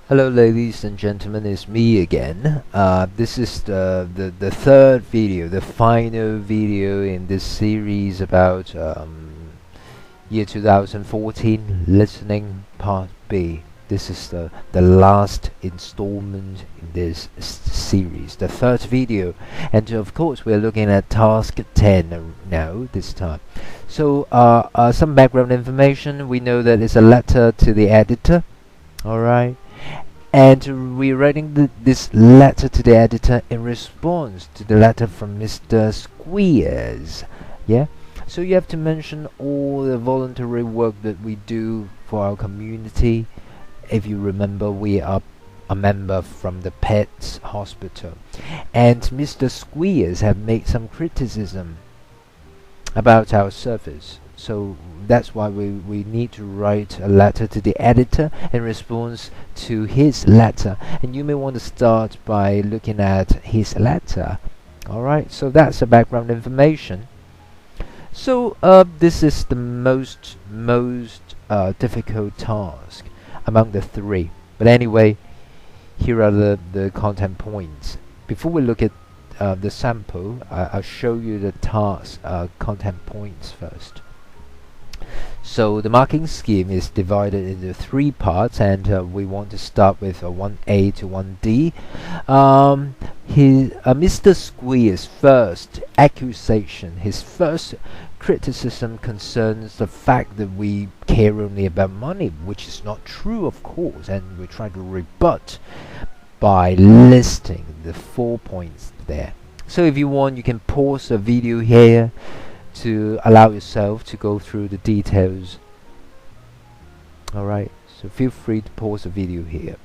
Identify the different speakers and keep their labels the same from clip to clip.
Speaker 1: Hello ladies and gentlemen, it's me again. This is the third video, the final video in this series about year 2014 listening part B. This is the last installment in this series, the third video, and of course we're looking at task 10 now this time. So some background information. We know that it's a letter to the editor, alright, and we're writing this letter to the editor in response to the letter from Mr. Squeers. Yeah, so you have to mention all the voluntary work that we do for our community. If you remember, we are a member from the Pets Hospital, and Mr. Squeers have made some criticism about our service. So that's why we need to write a letter to the editor in response to his letter. And you may want to start by looking at his letter. Alright, so that's the background information. So this is the most difficult task among the three. But anyway, here are the content points. Before we look at the sample, I'll show you the task content points first. So the marking scheme is divided into three parts, and we want to start with 1A to 1D. Mr. Squeer's first accusation, his first criticism concerns the fact that we care only about money, which is not true, of course, and we try to rebut by listing the 4 points there. So if you want, you can pause the video here to allow yourself to go through the details. Alright, so feel free to pause the video here.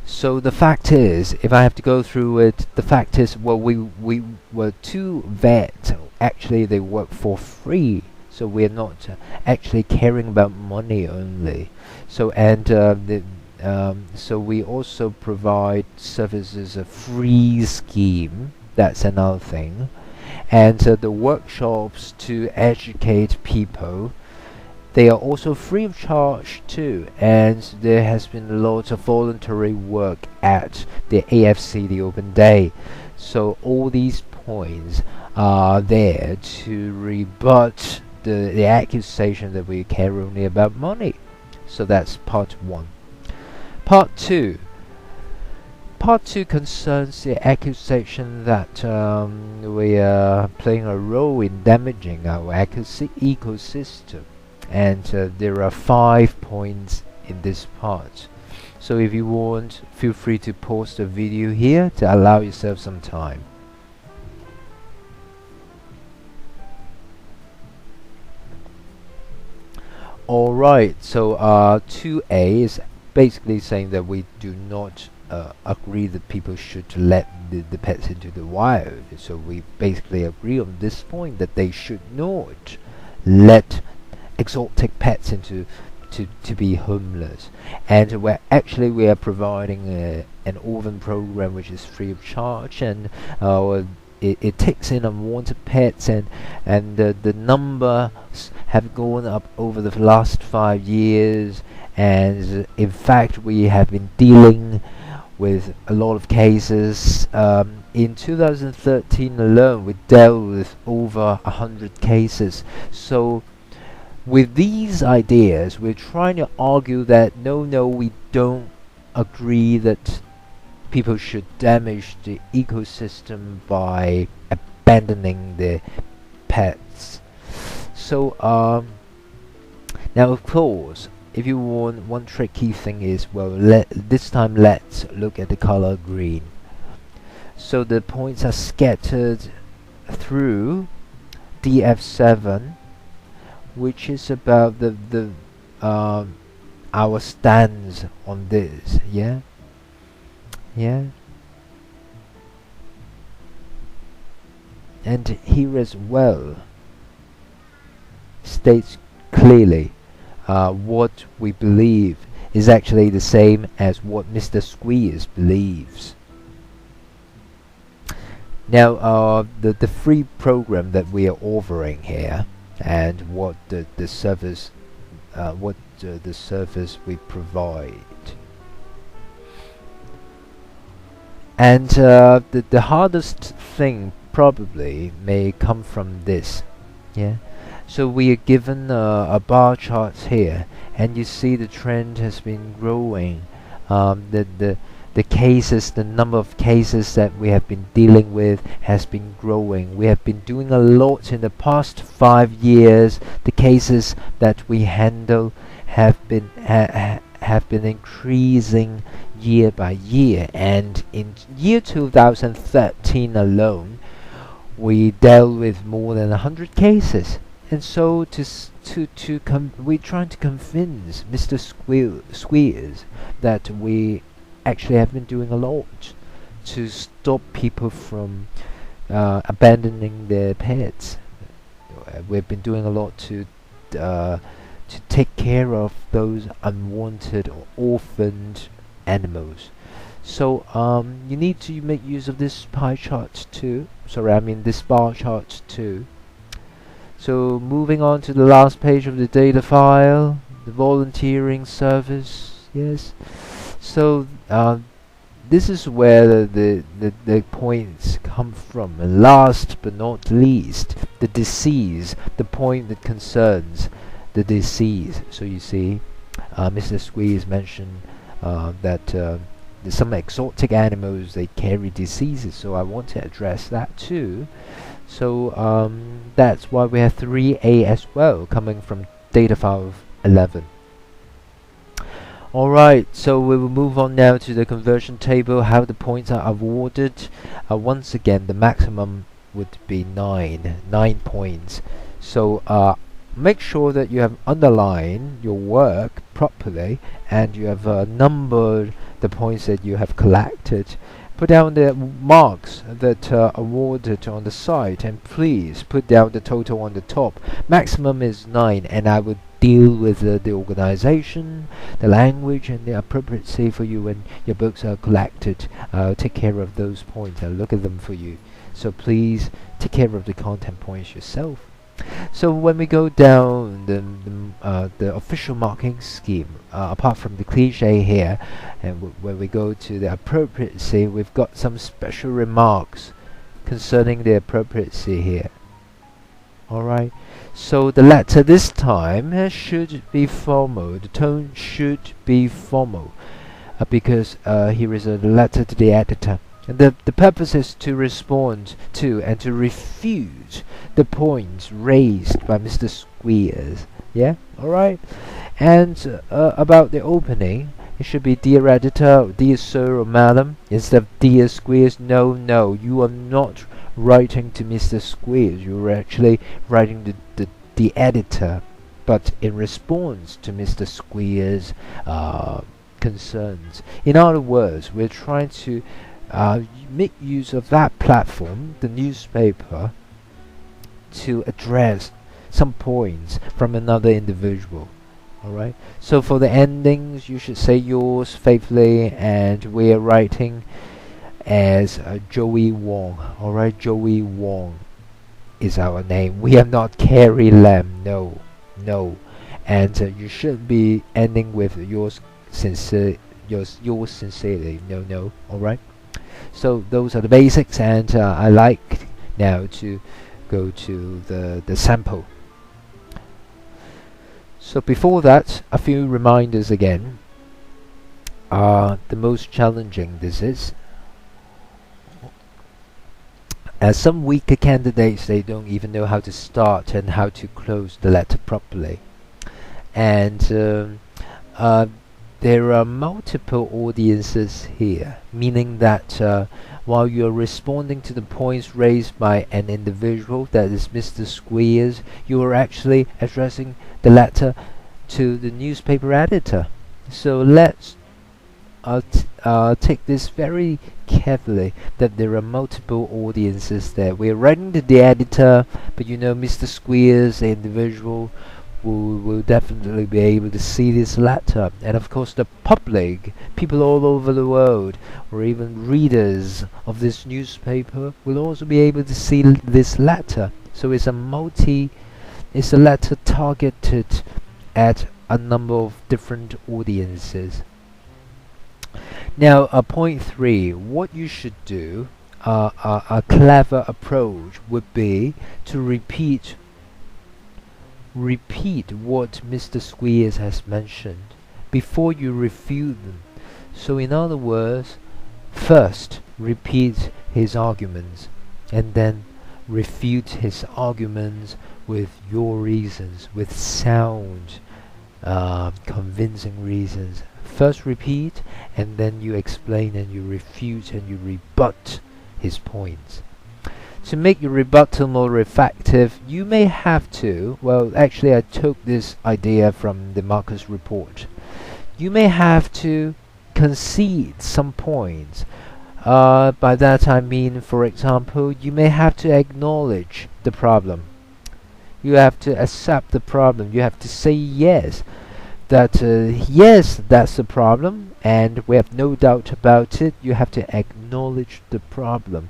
Speaker 1: So the fact is, if I have to go through it, the fact is, well, we were two vets. Actually, they work for free, so we're not actually caring about money only. So so we also provide services a free scheme. That's another thing. And the workshops to educate people, they are also free of charge too, and there has been lots of voluntary work at the AFC, the Open Day. So all these points are there to rebut the accusation that we care only about money. So that's part one. Part two concerns the accusation that we are playing a role in damaging our ecosystem, and there are 5 points in this part. So if you want, feel free to pause the video here to allow yourself some time. Alright, so 2A is basically saying that we do not agree that people should let the pets into the wild. So we basically agree on this point that they should not let exotic pets into to be homeless. And we are providing an orphan program which is free of charge, and it takes in unwanted pets, and the numbers have gone up over the last 5 years. And in fact, we have been dealing with a lot of cases. In 2013 alone, we dealt with over 100 cases. So with these ideas, we're trying to argue that no, we don't agree that people should damage the ecosystem by abandoning the pets. So now, of course, if you want, one tricky thing is, well, this time let's look at the color green. So the points are scattered through DF7, which is about our stance on this. Yeah. And here as well states clearly what we believe is actually the same as what Mr. Squeers believes. Now the free program that we are offering here, and what the service, what the service we provide. And the hardest thing probably may come from this. Yeah. So we are given a bar chart here, and you see the trend has been growing. The cases, the number of cases that we have been dealing with has been growing. We have been doing a lot in the past 5 years. The cases that we handle have been increasing year by year, and in year 2013 alone, we dealt with more than 100 cases. And so we're trying to convince Mr. Squeers that we actually have been doing a lot to stop people from abandoning their pets. We've been doing a lot to take care of those unwanted or orphaned animals. So you need to make use of this pie chart too. Sorry, I mean this bar chart too. So moving on to the last page of the data file, the volunteering service. Yes. So this is where the points come from. And last but not least, the disease, the point that concerns the disease. So you see, Mr. Squeeze mentioned that some exotic animals, they carry diseases, so I want to address that too. So that's why we have 3A as well, coming from data file 11. Alright, so we will move on now to the conversion table, how the points are awarded. Once again, the maximum would be 9 points. So make sure that you have underlined your work properly, and you have numbered the points that you have collected. Put down the marks that are awarded on the side, and please put down the total on the top. Maximum is 9, and I would deal with the organization, the language, and the appropriacy for you when your books are collected. I'll take care of those points. I'll look at them for you. So please take care of the content points yourself. So when we go down the official marking scheme, apart from the cliche here, and when we go to the appropriacy, we've got some special remarks concerning the appropriacy here. Alright, so the letter this time should be formal. The tone should be formal, because here is a letter to the editor. And the purpose is to respond to and to refute the points raised by Mr. Squeers. Yeah, alright. And about the opening, it should be dear editor, or dear sir or madam, instead of dear Squeers. No, you are not writing to Mr. Squeers. You are actually writing to the editor, but in response to Mr. Squeers' concerns. In other words, we're trying to make use of that platform, the newspaper, to address some points from another individual. Alright, so for the endings, you should say yours faithfully, and we are writing as Joey Wong. Alright, Joey Wong is our name. We are not Carrie Lam. No. And you should be ending with yours sincerely. No. Alright. So those are the basics, and I like now to go to the sample. So before that, a few reminders again. The most challenging this is. As some weaker candidates, they don't even know how to start and how to close the letter properly. And there are multiple audiences here, meaning that while you're responding to the points raised by an individual, that is Mr. Squeers, you are actually addressing the letter to the newspaper editor. So let's take this very carefully, that there are multiple audiences there. We're writing to the editor, but you know Mr. Squeers, the individual, will definitely be able to see this letter, and of course the public, people all over the world, or even readers of this newspaper, will also be able to see this letter. So it's a letter targeted at a number of different audiences. Now, point 3, what you should do, a clever approach would be to repeat what Mr. Squeers has mentioned before you refute them. So in other words, first repeat his arguments and then refute his arguments with your reasons, with sound, convincing reasons. First repeat, and then you explain and you refute and you rebut his points. To make your rebuttal more effective, you may have to, well, actually I took this idea from the Marcus report. You may have to concede some points. By that I mean, for example, you may have to acknowledge the problem. You have to accept the problem. You have to say yes, that yes, that's the problem, and we have no doubt about it. You have to acknowledge the problem.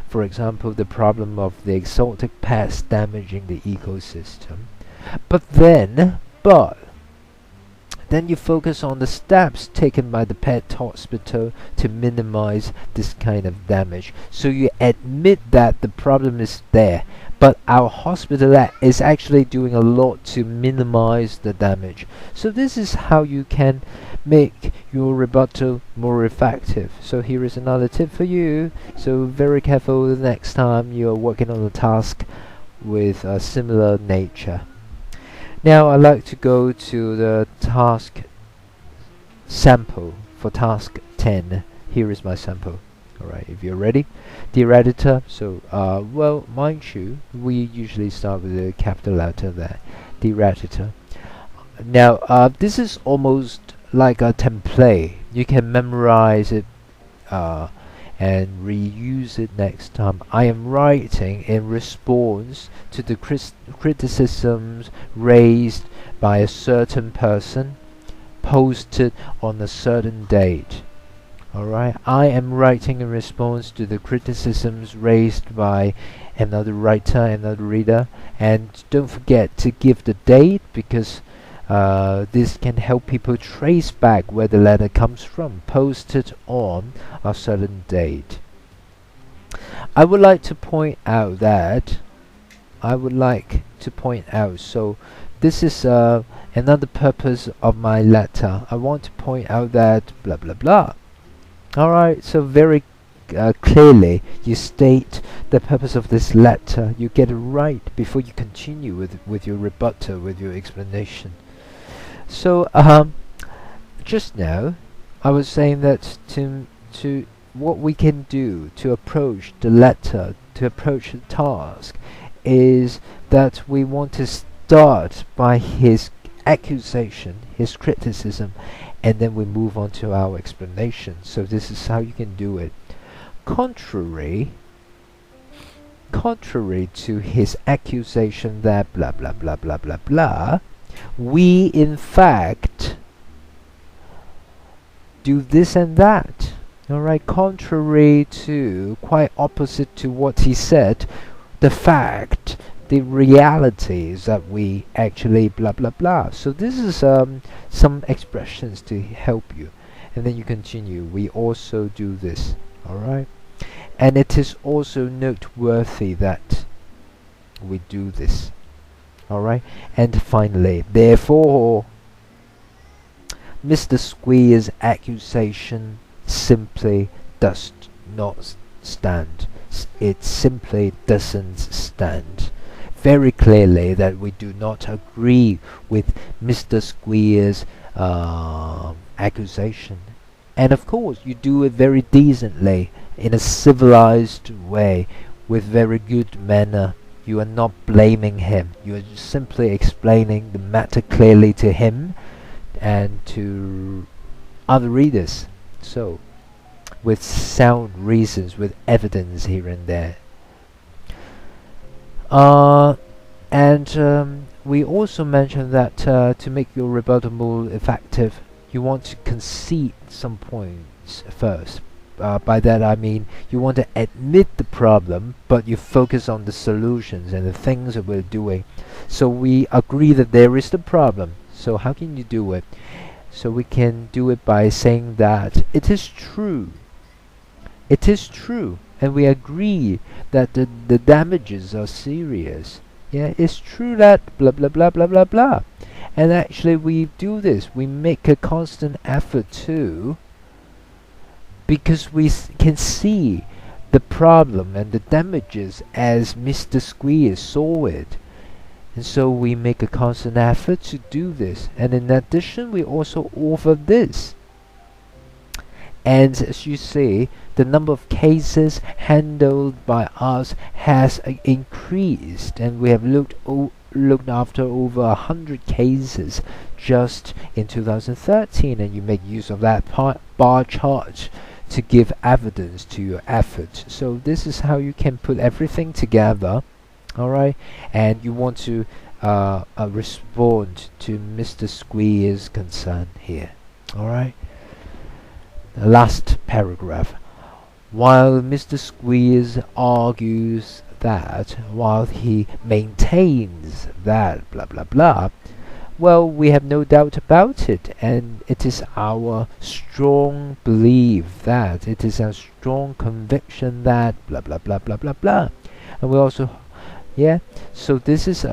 Speaker 1: For example, the problem of the exotic pests damaging the ecosystem. But then you focus on the steps taken by the pet hospital to minimize this kind of damage. So you admit that the problem is there, but our hospital is actually doing a lot to minimize the damage. So this is how you can make your rebuttal more effective. So here is another tip for you. So very careful the next time you are working on a task with a similar nature. Now I'd like to go to the task sample for task 10. Here is my sample. Alright, if you're ready, dear editor. So well, mind you, we usually start with a capital letter there, dear editor. Now this is almost like a template. You can memorize it and reuse it next time. I am writing in response to the criticisms raised by a certain person, posted on a certain date. Alright, I am writing in response to the criticisms raised by another writer, another reader, and don't forget to give the date, because this can help people trace back where the letter comes from, posted on a certain date. I would like to point out, so this is another purpose of my letter. I want to point out that blah blah blah. Alright, so very clearly you state the purpose of this letter. You get it right before you continue with your rebuttal, with your explanation. So just now I was saying that to what we can do to approach the letter, to approach the task, is that we want to start by his accusation, his criticism, and then we move on to our explanation. So this is how you can do it. Contrary to his accusation that blah blah blah blah blah blah, we in fact do this and that. Alright, contrary to, quite opposite to what he said, the reality is that we actually blah blah blah. So this is some expressions to help you, and then you continue. We also do this. Alright, and it is also noteworthy that we do this. Alright, and finally, therefore, Mr. Squeer's accusation simply does not stand. It simply doesn't stand. Very clearly that we do not agree with Mr. Squeer's accusation. And of course, you do it very decently, in a civilized way, with very good manner. You are not blaming him. You are simply explaining the matter clearly to him and to other readers. So, with sound reasons, with evidence here and there. We also mentioned that to make your rebuttal more effective, you want to concede some points first. By that I mean you want to admit the problem, but you focus on the solutions and the things that we're doing. So we agree that there is the problem. So how can you do it? So we can do it by saying that it is true. It is true, and we agree that the damages are serious. Yeah, it's true that blah blah blah blah blah blah. And actually we do this, we make a constant effort too, because we can see the problem and the damages as Mr. Squeeze saw it. And so we make a constant effort to do this. And in addition, we also offer this. And as you see, the number of cases handled by us has increased, and we have looked after over 100 cases just in 2013, and you make use of that bar chart to give evidence to your effort. So this is how you can put everything together. Alright, and you want to respond to Mr. Squeeze's concern here. Alright, the last paragraph. While Mr. Squeeze argues that, while he maintains that blah blah blah, well, we have no doubt about it, and it is our strong belief that, it is our strong conviction that blah blah blah blah blah blah. And we also, yeah, so this is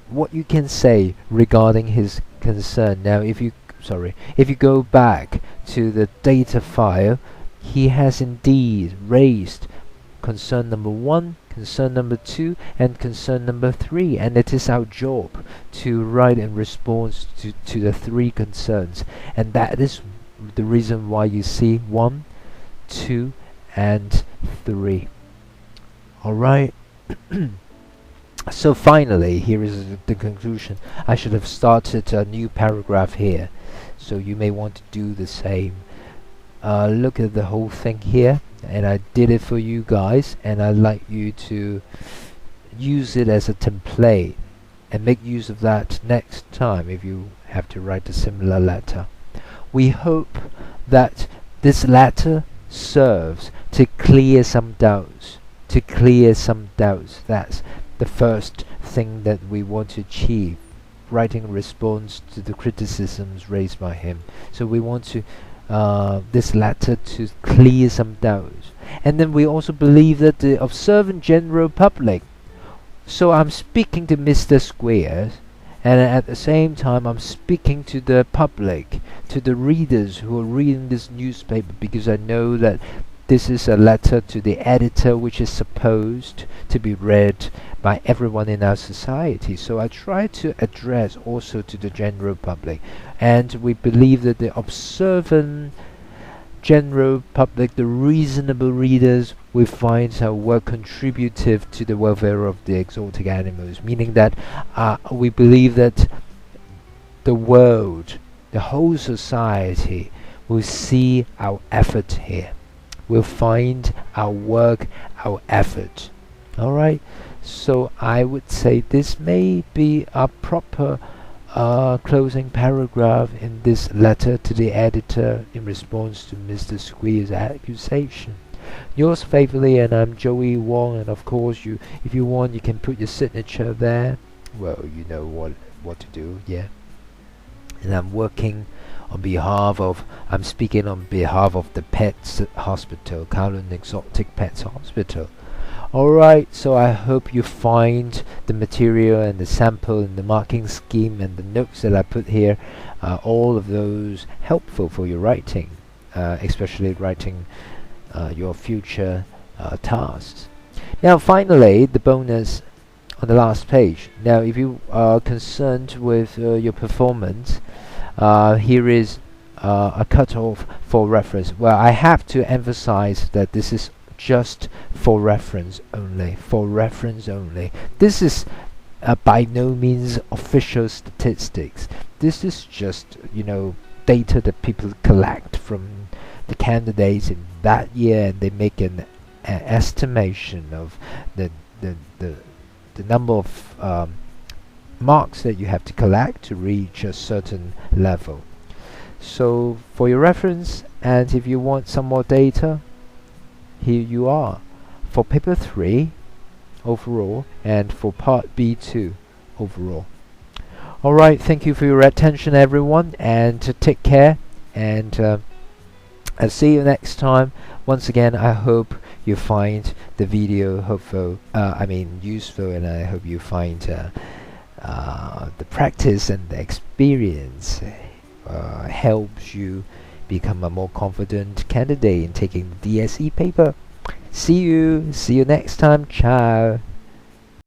Speaker 1: what you can say regarding his concern. Now if you go back to the data file, he has indeed raised concern number 1, concern number 2, and concern number 3, and it is our job to write in response to the 3 concerns, and that is the reason why you see 1, 2, and 3. Alright. So finally, here is the conclusion. I should have started a new paragraph here, so you may want to do the same. Look at the whole thing here, and I did it for you guys, and I'd like you to use it as a template and make use of that next time if you have to write a similar letter. We hope that this letter serves to clear some doubts. That's the first thing that we want to achieve, writing a response to the criticisms raised by him. So we want to this letter to clear some doubts. And then we also believe that the observant general public, so I'm speaking to Mr. Squares, and at the same time I'm speaking to the public, to the readers who are reading this newspaper, because I know that this is a letter to the editor which is supposed to be read by everyone in our society. So I try to address also to the general public, and we believe that the observant general public, the reasonable readers, will find our work contributive to the welfare of the exotic animals, meaning that we believe that the world, the whole society, will see our effort here, will find our work, our effort. Alright, so I would say this may be a proper closing paragraph in this letter to the editor in response to Mr. Squeeze's accusation. Yours faithfully, and I'm Joey Wong, and of course if you want, you can put your signature there. Well, you know what to do, yeah. And I'm speaking on behalf of the Pets Hospital, Kowloon Exotic Pets Hospital. Alright, so I hope you find the material and the sample and the marking scheme and the notes that I put here, all of those helpful for your writing, especially writing your future tasks. Now finally, the bonus on the last page. Now if you are concerned with your performance, here is a cutoff for reference. Well, I have to emphasize that this is just for reference only. This is by no means official statistics. This is just, data that people collect from the candidates in that year, and they make an estimation of the number of marks that you have to collect to reach a certain level. So for your reference, and if you want some more data, here you are for paper 3 overall and for part B2 overall. Alright, thank you for your attention, everyone, and take care, and I'll see you next time. Once again, I hope you find the video useful, and I hope you find the practice and the experience helps you become a more confident candidate in taking the DSE paper. See you next time. Ciao.